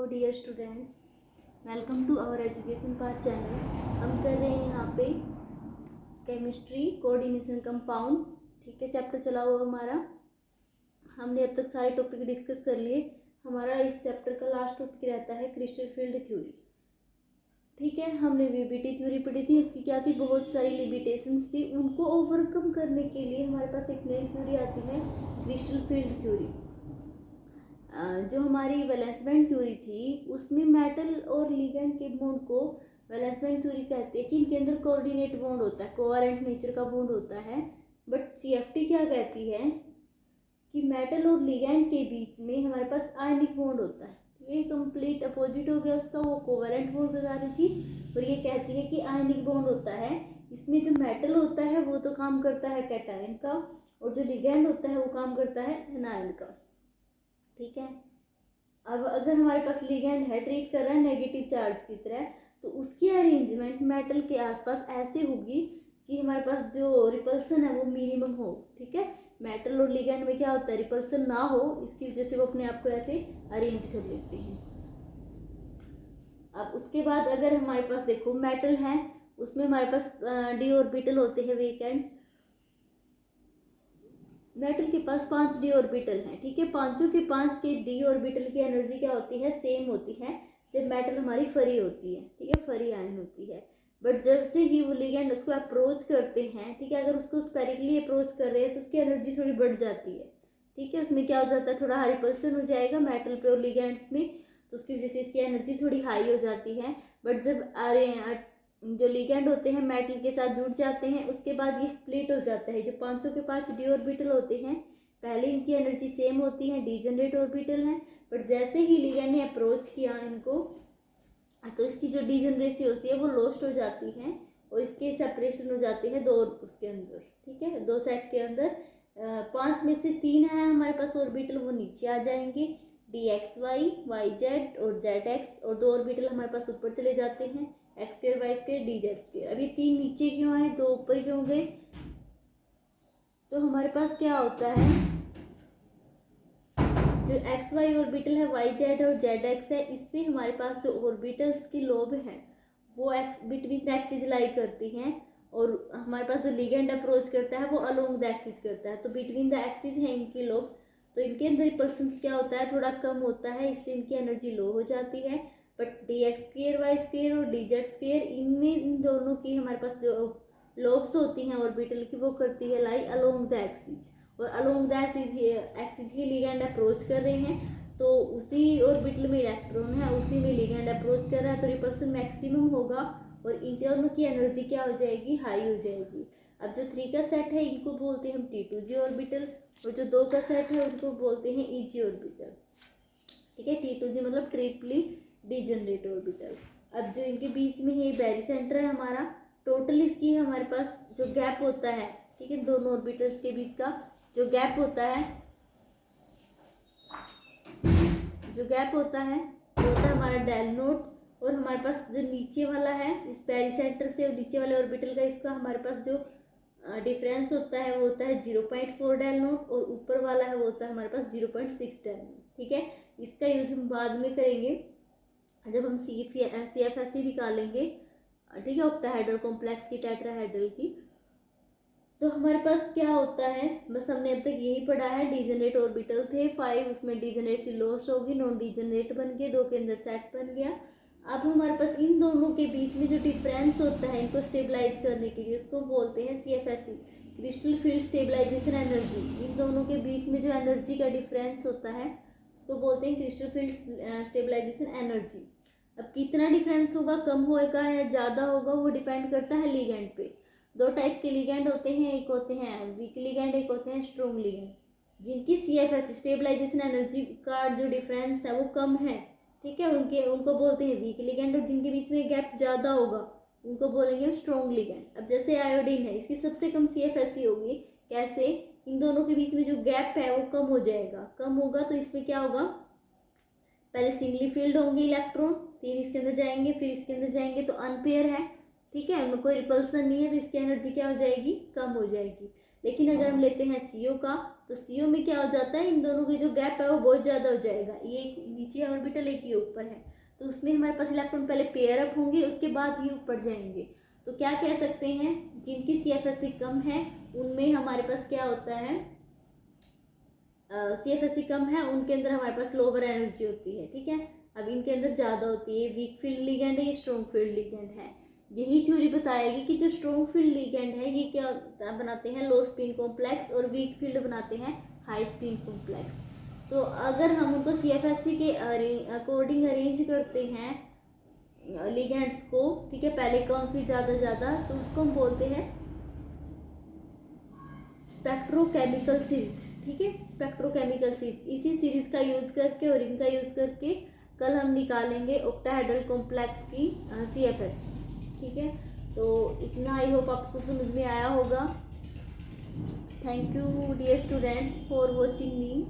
Dear students, welcome to our Education Path channel. हम कर रहे हैं यहाँ पे केमिस्ट्री कोऑर्डिनेशन कंपाउंड। ठीक है, चैप्टर चला हुआ हमारा। हमने अब तक सारे टॉपिक डिस्कस कर लिए। हमारा इस चैप्टर का लास्ट टॉपिक रहता है क्रिस्टल फील्ड थ्योरी। ठीक है, हमने वीबीटी थ्योरी पढ़ी थी। उसकी क्या थी, बहुत सारी लिमिटेशंस थी। उनको ओवरकम करने के लिए हमारे पास एक नई थ्योरी आती है, क्रिस्टल फील्ड थ्योरी। जो हमारी वैलेंस बैंड थ्योरी थी उसमें मेटल और लिगेंड के बॉन्ड को वैलेंस बैंड थ्योरी कहते हैं कि इनके अंदर कोऑर्डिनेट बॉन्ड होता है, कोवेलेंट नेचर का बॉन्ड होता है। बट सीएफटी क्या कहती है कि मेटल और लिगेंड के बीच में हमारे पास आयनिक बॉन्ड होता है। ये कंप्लीट अपोजिट हो गया उसका, वो कोवेलेंट बॉन्ड बता रही थी और ये कहती है कि आयनिक बॉन्ड होता है। इसमें जो मेटल होता है वो तो काम करता है कैटायन का, और जो लिगेंड होता है वो काम करता है एनायन का। ठीक है, अब अगर हमारे पास लिगेंड है, ट्रीट कर रहा है नेगेटिव चार्ज की तरह, तो उसकी अरेंजमेंट मेटल के आसपास ऐसे होगी कि हमारे पास जो रिपल्सन है वो मिनिमम हो। ठीक है, मेटल और लिगेंड में क्या होता है, रिपल्सन ना हो, इसकी वजह से वो अपने आप को ऐसे अरेंज कर लेते हैं। अब उसके बाद अगर हमारे पास देखो मेटल है, उसमें हमारे पास डी ऑर्बिटल होते हैं वेकेंट। मेटल के पास 5 डी ऑर्बिटल हैं। ठीक है, पांचों के 5 के डी ऑर्बिटल की एनर्जी क्या होती है, सेम होती है जब मेटल हमारी फ्री होती है। ठीक है, फ्री आयन होती है। बट जब से ही वो लिगेंड उसको अप्रोच करते हैं, ठीक है, अगर उसको स्पेरिकली अप्रोच कर रहे हैं तो उसकी एनर्जी थोड़ी बढ़ जाती है। ठीक है, उसमें क्या हो जाता है, थोड़ा रिपल्सन हो जाएगा मेटल पे और लिगेंड्स में, तो उसकी वजह से इसकी एनर्जी थोड़ी हाई हो जाती है। बट जब जो लिगेंड होते हैं मेटल के साथ जुड़ जाते हैं, उसके बाद ये स्प्लिट हो जाता है। जो 500 के 5 डी ऑर्बिटल होते हैं, पहले इनकी एनर्जी सेम होती है, डीजनरेट ऑर्बिटल हैं। बट जैसे ही लिगेंड ने अप्रोच किया इनको, तो इसकी जो डीजनरेसी होती है वो लॉस्ट हो जाती है और इसके सेपरेशन हो जाते हैं दो उसके अंदर। ठीक है, 2 सेट के अंदर 5 में से 3 है हमारे पास ऑर्बिटल, वो नीचे आ जाएंगे, d x y, y z और जेड एक्स, और 2 ऑर्बिटल हमारे पास ऊपर चले जाते हैं, x square y square d z square. अभी 3 नीचे क्यों आए, 2 ऊपर क्यों गए, तो हमारे पास क्या होता है, जो एक्स वाई ऑर्बिटल है, वाई जेड और जेड एक्स है, इसमें हमारे पास जो ऑर्बिटल्स की लोब है वो एक्स बिटवीन एक्सिस लाई करती हैं, और हमारे पास जो लिगेंड अप्रोच करता है वो अलोंग द एक्सिस करता है। तो बिटवीन द एक्सिस है इनकी लोब, तो इनके अंदर रिपल्सन क्या होता है, थोड़ा कम होता है, इसलिए इनकी एनर्जी लो हो जाती है। But d x square y square और डी जेड स्क्वेयर, इनमें इन दोनों की हमारे पास जो लोब्स होती हैं ऑर्बिटल की, वो करती है लाई अलोंग द एक्सिस, और along the axis he ligand approach कर रहे हैं। तो उसी ऑर्बिटल में इलेक्ट्रॉन है, उसी में लिगेंड अप्रोच कर रहा है, तो रिपल्सन मैक्सिमम होगा और इन दोनों की एनर्जी क्या हो जाएगी, हाई हो जाएगी। अब जो 3 का सेट है इनको बोलते हैं हम T2G ऑर्बिटल, और जो 2 का सेट है उनको बोलते हैं EG ऑर्बिटल। ठीक है, T2G मतलब ट्रिपली डीजनरेट ऑर्बिटल। अब जो इनके बीच में है बैरी सेंटर है हमारा, टोटल इसकी हमारे पास जो गैप होता है, ठीक है, दोनों ऑर्बिटल्स के बीच का जो गैप होता है, वो होता है हमारा डेल नोट। और हमारे पास जो नीचे वाला है इस पेरी सेंटर से और नीचे वाले ऑर्बिटल का, इसका हमारे पास जो डिफरेंस होता है वो होता है 0.4 डेल नोट, और ऊपर वाला है वो होता है हमारे पास 0.6 डेल नोट। ठीक है, इसका यूज़ हम बाद में करेंगे जब हम CFSE निकालेंगे। ठीक है, ऑक्टाहेड्रल कॉम्प्लेक्स की, टेट्राहेड्रल की। तो हमारे पास क्या होता है, बस हमने अब तक यही पढ़ा है। डीजनरेट ऑर्बिटल थे 5, उसमें डीजनरेसी लॉस होगी, नॉन डीजनरेट बन गए, 2 के अंदर सेट बन गया। अब हमारे पास इन दोनों के बीच में जो डिफरेंस होता है इनको स्टेबलाइज करने के लिए, उसको बोलते हैं CFSE, crystal field stabilization energy. इन दोनों के बीच में जो एनर्जी का डिफरेंस होता है उसको बोलते हैं क्रिस्टल फील्ड स्टेबलाइजेशन एनर्जी। अब कितना डिफरेंस होगा, कम होगा या ज़्यादा होगा, वो डिपेंड करता है लिगेंड पे। 2 टाइप के लिगेंड होते हैं, एक होते हैं वीक लिगेंड, एक होते हैं स्ट्रॉन्ग लिगेंड, जिनकी CFS स्टेबलाइजेशन एनर्जी का जो डिफरेंस है वो कम है। ठीक है, उनको बोलते हैं वीक लिगेंड, और जिनके बीच में गैप ज़्यादा होगा उनको बोलेंगे स्ट्रॉन्ग लिगेंड। अब जैसे आयोडीन है, इसकी सबसे कम CFSE होगी। कैसे, इन दोनों के बीच में जो गैप है वो कम हो जाएगा, कम होगा तो इसमें क्या होगा, पहले सिंगली फील्ड होंगे इलेक्ट्रॉन, 3 इसके अंदर जाएंगे, फिर इसके अंदर जाएंगे, तो अनपेयर है। ठीक है, उनमें कोई रिपल्सन नहीं है, तो इसकी एनर्जी क्या हो जाएगी, कम हो जाएगी। लेकिन अगर हम लेते हैं CO का, तो CO में क्या हो जाता है, इन दोनों की जो गैप है वो बहुत ज़्यादा हो जाएगा। ये नीचे है ऑर्बिटल, एक ये ऊपर है, तो उसमें हमारे पास इलेक्ट्रॉन पहले पेयर अप होंगे, उसके बाद ही ऊपर जाएंगे। तो क्या कह सकते हैं, जिनकी CFSE कम है उनमें हमारे पास क्या होता है, CFSE कम है उनके अंदर हमारे पास लोअर एनर्जी होती है, ठीक है। अब इनके अंदर ज़्यादा होती है, वीक फील्ड लिगेंड है, ये स्ट्रॉन्ग फील्ड लिगेंड है। यही थ्योरी बताएगी कि जो स्ट्रॉन्ग फील्ड लिगेंड है ये क्या बनाते हैं, लो स्पिन कॉम्प्लेक्स, और वीक फील्ड बनाते हैं हाई स्पिन कॉम्प्लेक्स। तो अगर हम उनको CFSE के अकॉर्डिंग अरेंज करते हैं लिगेंड्स को, ठीक है, पहले कम फिर ज़्यादा, तो उसको हम बोलते हैं स्पेक्ट्रोकेमिकल सीरीज, ठीक है, स्पेक्ट्रोकेमिकल सीरीज। इसी सीरीज का यूज करके और इनका यूज करके कल हम निकालेंगे ऑक्टाहेड्रल कॉम्प्लेक्स की CFSE, ठीक है। तो इतना आई होप आपको समझ में आया होगा। Thank you dear students for watching me.